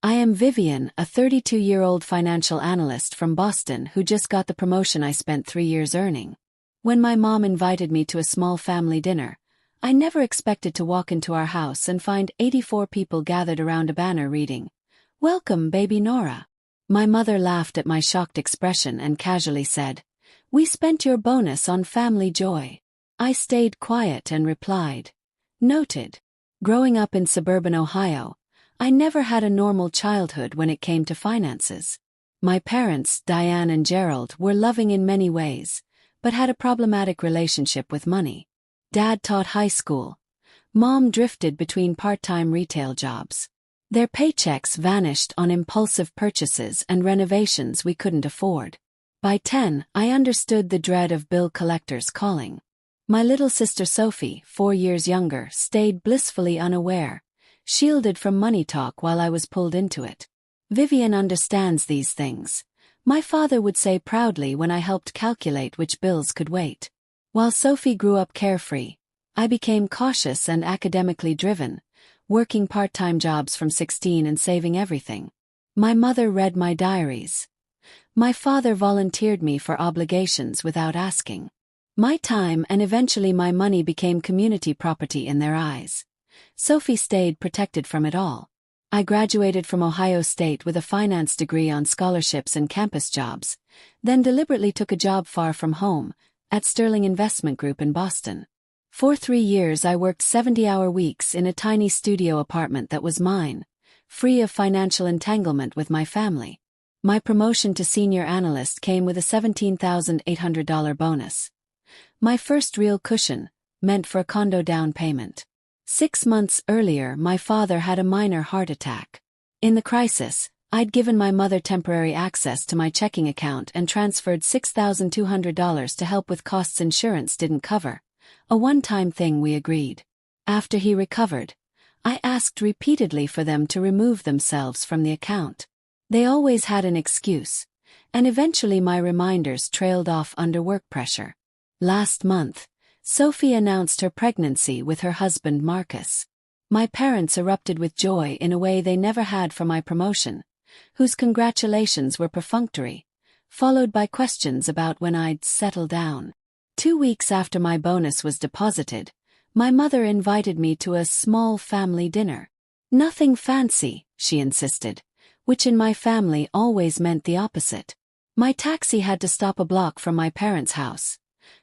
I am Vivian, a 32-year-old financial analyst from Boston who just got the promotion I spent 3 years earning. When my mom invited me to a small family dinner, I never expected to walk into our house and find 84 people gathered around a banner reading, "Welcome, baby Nora." My mother laughed at my shocked expression and casually said, "We spent your bonus on family joy." I stayed quiet and replied, "Noted." Growing up in suburban Ohio, I never had a normal childhood when it came to finances. My parents, Diane and Gerald, were loving in many ways, but had a problematic relationship with money. Dad taught high school. Mom drifted between part-time retail jobs. Their paychecks vanished on impulsive purchases and renovations we couldn't afford. By 10, I understood the dread of bill collectors calling. My little sister Sophie, 4 years younger, stayed blissfully unaware, shielded from money talk while I was pulled into it. "Vivian understands these things," my father would say proudly when I helped calculate which bills could wait. While Sophie grew up carefree, I became cautious and academically driven, working part-time jobs from 16 and saving everything. My mother read my diaries. My father volunteered me for obligations without asking. My time and eventually my money became community property in their eyes. Sophie stayed protected from it all. I graduated from Ohio State with a finance degree on scholarships and campus jobs, then deliberately took a job far from home, at Sterling Investment Group in Boston. For 3 years I worked 70-hour weeks in a tiny studio apartment that was mine, free of financial entanglement with my family. My promotion to senior analyst came with a $17,800 bonus. My first real cushion, meant for a condo down payment. 6 months earlier, my father had a minor heart attack. In the crisis, I'd given my mother temporary access to my checking account and transferred $6,200 to help with costs insurance didn't cover, a one-time thing we agreed. After he recovered, I asked repeatedly for them to remove themselves from the account. They always had an excuse, and eventually my reminders trailed off under work pressure. Last month, Sophie announced her pregnancy with her husband Marcus. My parents erupted with joy in a way they never had for my promotion, whose congratulations were perfunctory, followed by questions about when I'd settle down. 2 weeks after my bonus was deposited, my mother invited me to a small family dinner. Nothing fancy, she insisted, which in my family always meant the opposite. My taxi had to stop a block from my parents' house.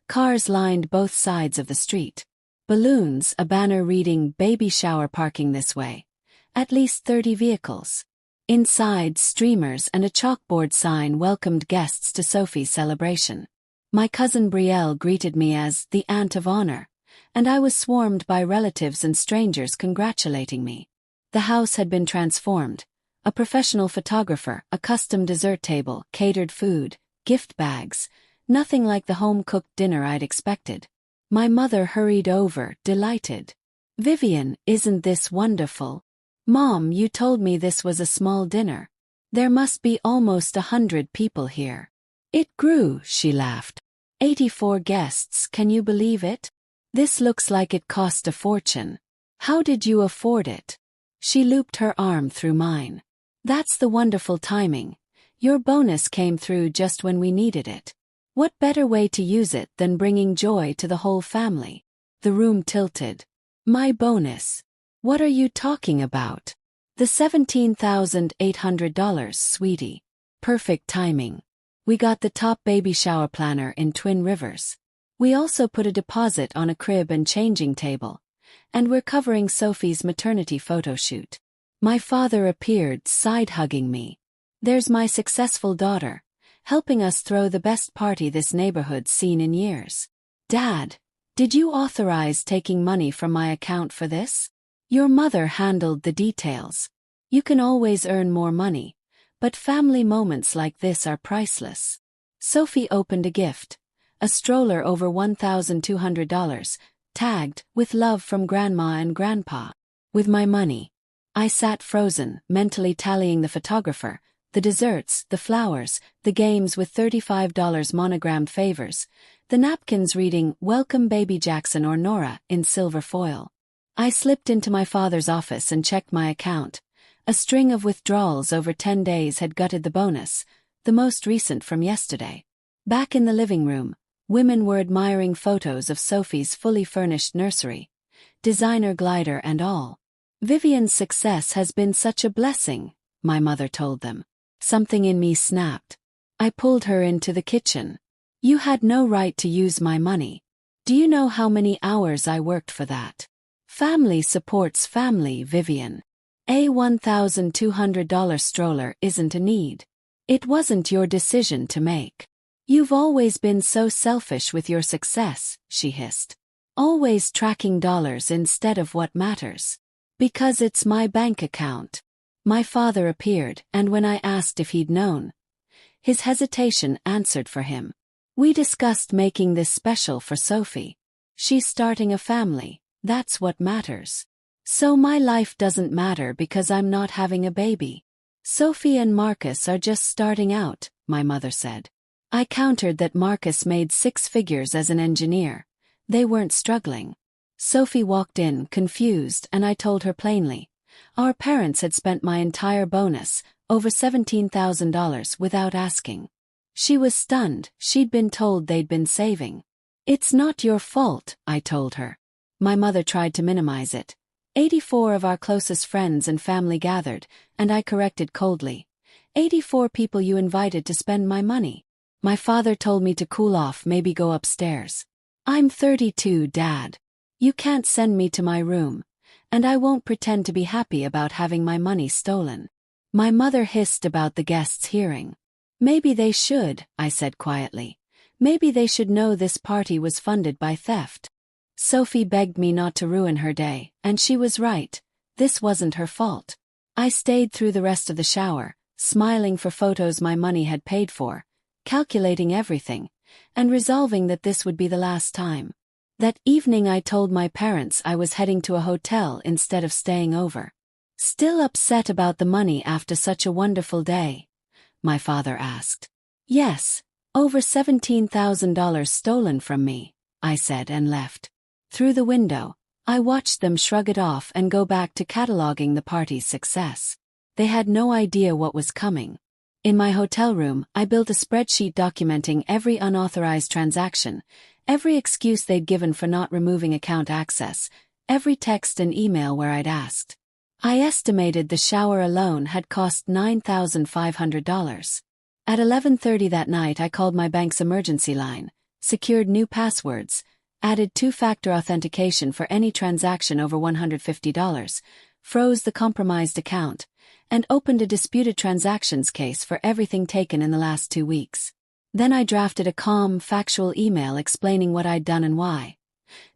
Cars lined both sides of the street. Balloons, a banner reading "Baby shower parking this way." At least 30 vehicles. Inside, streamers and a chalkboard sign welcomed guests to Sophie's celebration. My cousin Brielle greeted me as the Aunt of Honor, and I was swarmed by relatives and strangers congratulating me. The house had been transformed. A professional photographer, a custom dessert table, catered food, gift bags, nothing like the home-cooked dinner I'd expected. My mother hurried over, delighted. "Vivian, isn't this wonderful? Mom, you told me this was a small dinner. There must be almost 100 people here." "It grew," she laughed. 84 guests, can you believe it? This looks like it cost a fortune. How did you afford it?" She looped her arm through mine. "That's the wonderful timing. Your bonus came through just when we needed it. What better way to use it than bringing joy to the whole family?" The room tilted. "My bonus? What are you talking about?" "The $17,800, sweetie. Perfect timing. We got the top baby shower planner in Twin Rivers. We also put a deposit on a crib and changing table, and we're covering Sophie's maternity photo shoot." My father appeared, side-hugging me. "There's my successful daughter, helping us throw the best party this neighborhood's seen in years. Dad, did you authorize taking money from my account for this?" "Your mother handled the details. You can always earn more money, but family moments like this are priceless." Sophie opened a gift, a stroller over $1,200, tagged, "With love from Grandma and Grandpa." With my money. I sat frozen, mentally tallying the photographer, the desserts, the flowers, the games with $35 monogrammed favors, the napkins reading "Welcome Baby Jackson or Nora" in silver foil. I slipped into my father's office and checked my account, A string of withdrawals over 10 days had gutted the bonus, the most recent from yesterday. Back in the living room, women were admiring photos of Sophie's fully furnished nursery, designer glider and all. "Vivian's success has been such a blessing," my mother told them. Something in me snapped. I pulled her into the kitchen. "You had no right to use my money. Do you know how many hours I worked for that? Family supports family, Vivian. A $1,200 stroller isn't a need. It wasn't your decision to make. You've always been so selfish with your success," she hissed. "Always tracking dollars instead of what matters. Because it's my bank account." My father appeared, and when I asked if he'd known, his hesitation answered for him. "We discussed making this special for Sophie. She's starting a family, that's what matters. So my life doesn't matter because I'm not having a baby. Sophie and Marcus are just starting out," my mother said. I countered that Marcus made 6 figures as an engineer. They weren't struggling. Sophie walked in, confused, and I told her plainly. Our parents had spent my entire bonus, over $17,000, without asking. She was stunned. She'd been told they'd been saving. "It's not your fault," I told her. My mother tried to minimize it. 84 of our closest friends and family gathered, and I corrected coldly. 84 people you invited to spend my money. My father told me to cool off, maybe go upstairs. "I'm 32, Dad. You can't send me to my room, and I won't pretend to be happy about having my money stolen." My mother hissed about the guests hearing. "Maybe they should," I said quietly. "Maybe they should know this party was funded by theft." Sophie begged me not to ruin her day, and she was right. This wasn't her fault. I stayed through the rest of the shower, smiling for photos my money had paid for, calculating everything, and resolving that this would be the last time. That evening I told my parents I was heading to a hotel instead of staying over. "Still upset about the money after such a wonderful day?" my father asked. "Yes, over $17,000 stolen from me," I said and left. Through the window, I watched them shrug it off and go back to cataloging the party's success. They had no idea what was coming. In my hotel room, I built a spreadsheet documenting every unauthorized transaction, every excuse they'd given for not removing account access, every text and email where I'd asked. I estimated the shower alone had cost $9,500. At 11:30 that night I called my bank's emergency line, secured new passwords, added 2-factor authentication for any transaction over $150, froze the compromised account, and opened a disputed transactions case for everything taken in the last 2 weeks. Then I drafted a calm, factual email explaining what I'd done and why.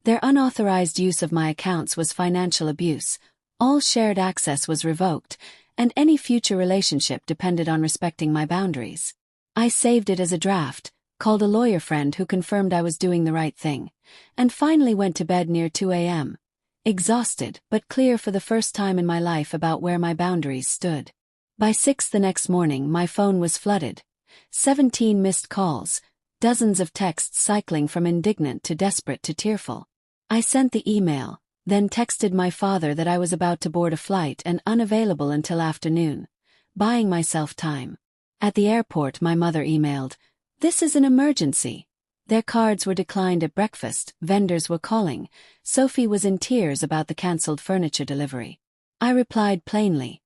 Their unauthorized use of my accounts was financial abuse, all shared access was revoked, and any future relationship depended on respecting my boundaries. I saved it as a draft, called a lawyer friend who confirmed I was doing the right thing, and finally went to bed near 2 a.m., exhausted but clear for the first time in my life about where my boundaries stood. By 6 the next morning my phone was flooded. 17 missed calls, dozens of texts cycling from indignant to desperate to tearful. I sent the email, then texted my father that I was about to board a flight and unavailable until afternoon, buying myself time. At the airport my mother emailed, "This is an emergency." Their cards were declined at breakfast, vendors were calling, Sophie was in tears about the cancelled furniture delivery. I replied plainly.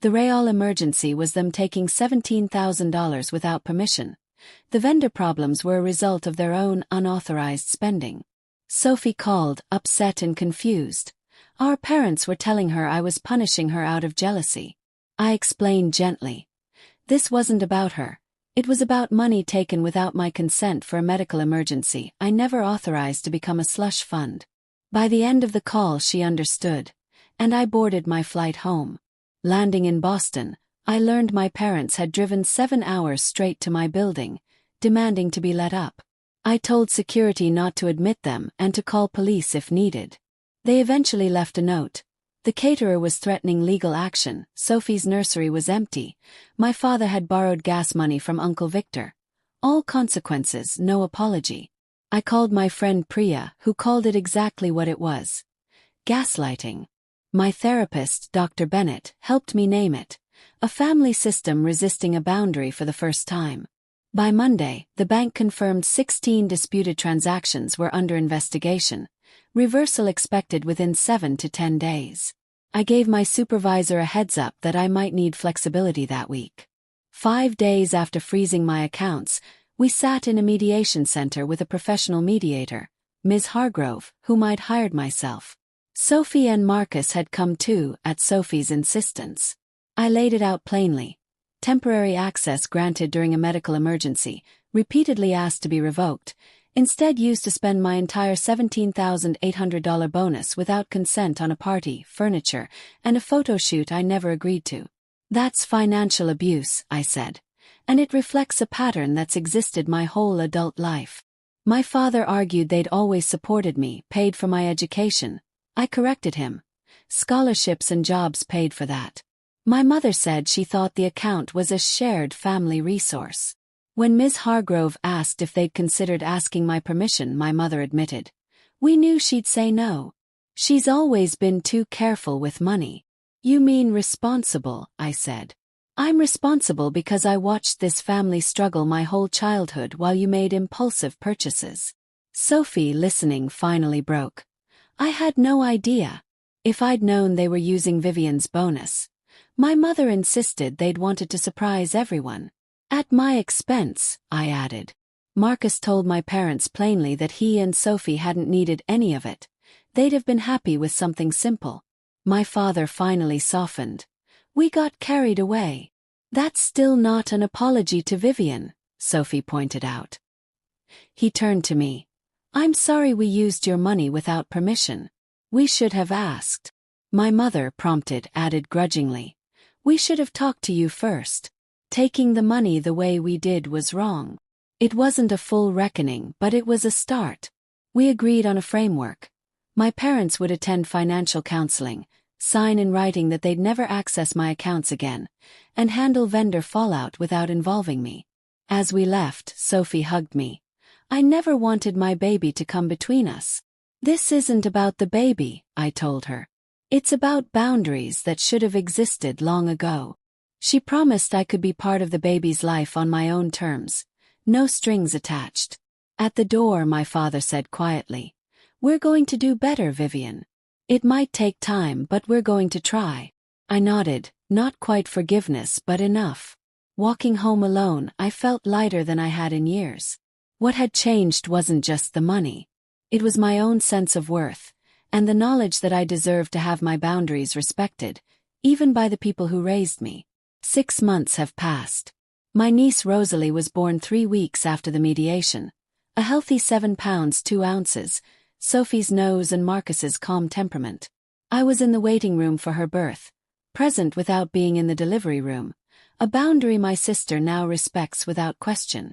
The real emergency was them taking $17,000 without permission. The vendor problems were a result of their own unauthorized spending. Sophie called, upset and confused. Our parents were telling her I was punishing her out of jealousy. I explained gently. This wasn't about her. It was about money taken without my consent for a medical emergency I never authorized to become a slush fund. By the end of the call she understood, and I boarded my flight home. Landing in Boston, I learned my parents had driven 7 hours straight to my building, demanding to be let up. I told security not to admit them and to call police if needed. They eventually left a note. The caterer was threatening legal action, Sophie's nursery was empty, my father had borrowed gas money from Uncle Victor. All consequences, no apology. I called my friend Priya, who called it exactly what it was. Gaslighting. My therapist, Dr. Bennett, helped me name it. A family system resisting a boundary for the first time. By Monday, the bank confirmed 16 disputed transactions were under investigation. Reversal expected within 7 to 10 days. I gave my supervisor a heads up that I might need flexibility that week. 5 days after freezing my accounts, we sat in a mediation center with a professional mediator, Ms. Hargrove, whom I'd hired myself. Sophie and Marcus had come too, at Sophie's insistence. I laid it out plainly. Temporary access granted during a medical emergency, repeatedly asked to be revoked, instead used to spend my entire $17,800 bonus without consent on a party, furniture, and a photo shoot I never agreed to. That's financial abuse, I said. And it reflects a pattern that's existed my whole adult life. My father argued they'd always supported me, paid for my education. I corrected him. Scholarships and jobs paid for that. My mother said she thought the account was a shared family resource. When Ms. Hargrove asked if they'd considered asking my permission, my mother admitted. We knew she'd say no. She's always been too careful with money. You mean responsible, I said. I'm responsible because I watched this family struggle my whole childhood while you made impulsive purchases. Sophie, listening, finally broke. I had no idea. If I'd known they were using Vivian's bonus. My mother insisted they'd wanted to surprise everyone. At my expense, I added. Marcus told my parents plainly that he and Sophie hadn't needed any of it. They'd have been happy with something simple. My father finally softened. We got carried away. That's still not an apology to Vivian, Sophie pointed out. He turned to me. I'm sorry we used your money without permission. We should have asked. My mother, prompted, added grudgingly. We should have talked to you first. Taking the money the way we did was wrong. It wasn't a full reckoning, but it was a start. We agreed on a framework. My parents would attend financial counseling, sign in writing that they'd never access my accounts again, and handle vendor fallout without involving me. As we left, Sophie hugged me. I never wanted my baby to come between us. This isn't about the baby, I told her. It's about boundaries that should have existed long ago. She promised I could be part of the baby's life on my own terms. No strings attached. At the door, my father said quietly, We're going to do better, Vivian. It might take time, but we're going to try. I nodded, not quite forgiveness, but enough. Walking home alone, I felt lighter than I had in years. What had changed wasn't just the money. It was my own sense of worth, and the knowledge that I deserved to have my boundaries respected, even by the people who raised me. 6 months have passed. My niece Rosalie was born 3 weeks after the mediation. A healthy 7 pounds 2 ounces, Sophie's nose and Marcus's calm temperament. I was in the waiting room for her birth, present without being in the delivery room, a boundary my sister now respects without question.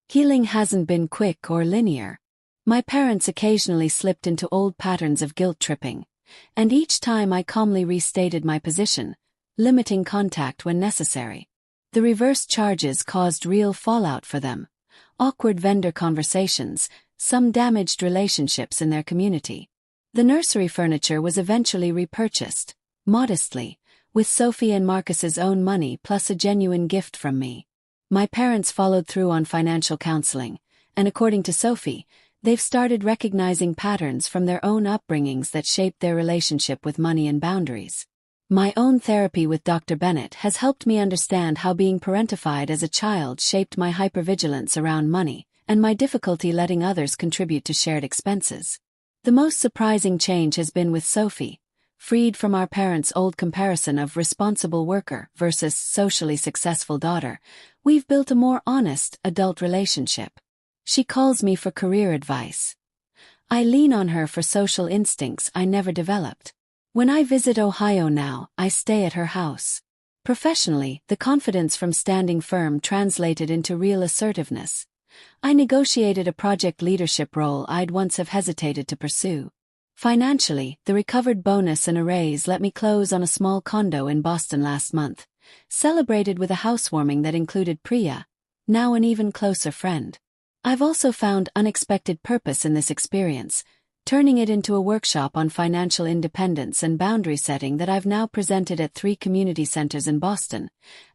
Healing hasn't been quick or linear. My parents occasionally slipped into old patterns of guilt-tripping, and each time I calmly restated my position, limiting contact when necessary. The reverse charges caused real fallout for them. Awkward vendor conversations, some damaged relationships in their community. The nursery furniture was eventually repurchased, modestly, with Sophie and Marcus's own money plus a genuine gift from me. My parents followed through on financial counseling, and according to Sophie, they've started recognizing patterns from their own upbringings that shaped their relationship with money and boundaries. My own therapy with Dr. Bennett has helped me understand how being parentified as a child shaped my hypervigilance around money, and my difficulty letting others contribute to shared expenses. The most surprising change has been with Sophie. Freed from our parents' old comparison of responsible worker versus socially successful daughter, we've built a more honest, adult relationship. She calls me for career advice. I lean on her for social instincts I never developed. When I visit Ohio now, I stay at her house. Professionally, the confidence from standing firm translated into real assertiveness. I negotiated a project leadership role I'd once have hesitated to pursue. Financially, the recovered bonus and a raise let me close on a small condo in Boston last month, celebrated with a housewarming that included Priya, now an even closer friend. I've also found unexpected purpose in this experience, turning it into a workshop on financial independence and boundary setting that I've now presented at 3 community centers in Boston,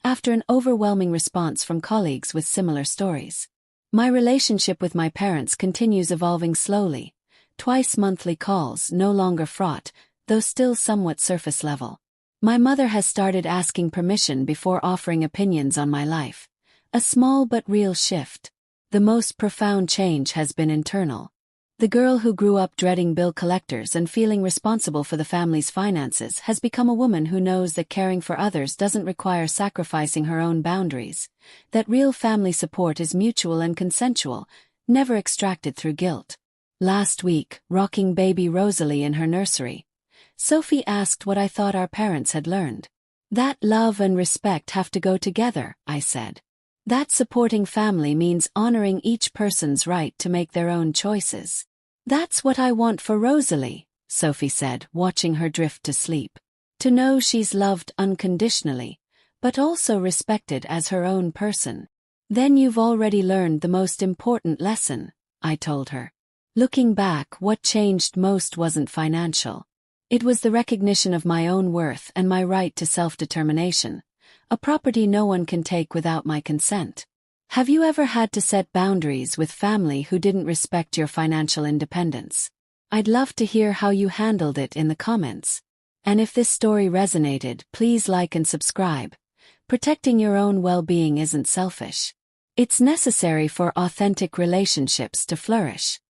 after an overwhelming response from colleagues with similar stories. My relationship with my parents continues evolving slowly, twice-monthly calls no longer fraught, though still somewhat surface level. My mother has started asking permission before offering opinions on my life, a small but real shift. The most profound change has been internal. The girl who grew up dreading bill collectors and feeling responsible for the family's finances has become a woman who knows that caring for others doesn't require sacrificing her own boundaries, that real family support is mutual and consensual, never extracted through guilt. Last week, rocking baby Rosalie in her nursery, Sophie asked what I thought our parents had learned. That love and respect have to go together, I said. That supporting family means honoring each person's right to make their own choices. That's what I want for Rosalie, Sophie said, watching her drift to sleep. To know she's loved unconditionally, but also respected as her own person. Then you've already learned the most important lesson, I told her. Looking back, what changed most wasn't financial. It was the recognition of my own worth and my right to self-determination. A property no one can take without my consent. Have you ever had to set boundaries with family who didn't respect your financial independence? I'd love to hear how you handled it in the comments. And if this story resonated, please like and subscribe. Protecting your own well-being isn't selfish. It's necessary for authentic relationships to flourish.